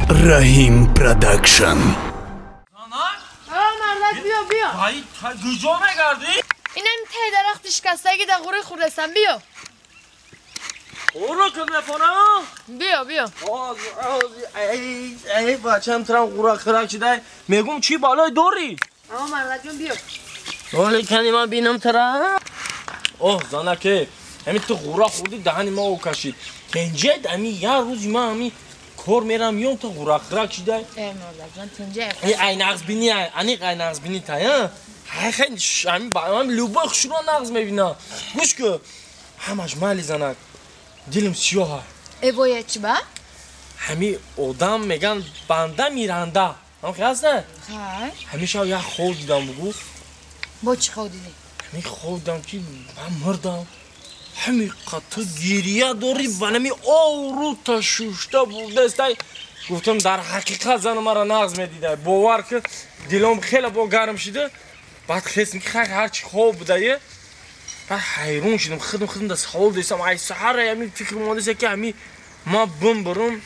Rahim Production. Mardek bia. Hayır, gücüme geldi. İnem teyderek dişkastagi de guri khurdesan bia. Oğlum kız ne falan? Bia. Ey bacım tram kura kırak çiday. Megum çi balay doğru. Ama Mardek bia. Öyle kendime benim tara. Oh zana ki. Hemi tu kura khudi dahani o kaşit. Kence dami ya roz ma hemi kor meram yon tu kura kırak çiday. Mardek tence. Ay nağız bini ani ay nağız bini ta ya. Hay hemi bağım lubak şuna nağız mevina. Kuş ki. Hamaş mali zana. Dilim siyah. Evoye çiba? Hemi odam megan banda miranda. Ham khasta. Hay. Hamisha ya khod didam bugu. Bo çi khodi? Hemi khodam ki ben mırdam. Hemi qatı geriye doğru banami oru taşuşta buldestay. Guftum dar hakikat zanımara nağz medide. Bu var ki dilim khela bo garım şidi. Bad xesm ki her çi khob dayı. Ben hayron şidim xıdım da sağol desem ay sahara yemi fikrim oldu ki hemi ma bumburum.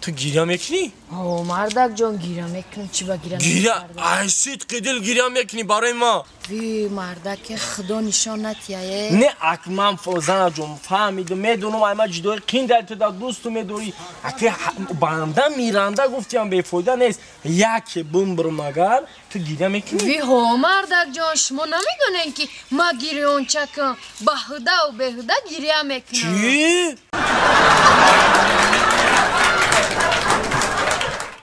Tu girem ekni? O Mardek can giram ekni çiba giram. Gira ay süt kedil girem ekni baray ma. Vi Mardek khdo nişanat yaye. Ne akmam fozana cum fahmidim medunum ayma cidoy kindel da dostum medori. Ati banda miranda guftiyam befoyda nes. Ya ki bumburum agar tu girem ekni? Vi ho Mardek can şmo namidonen ki ma giriyon çakın. Bahıda u behıda giram ekni. Çi?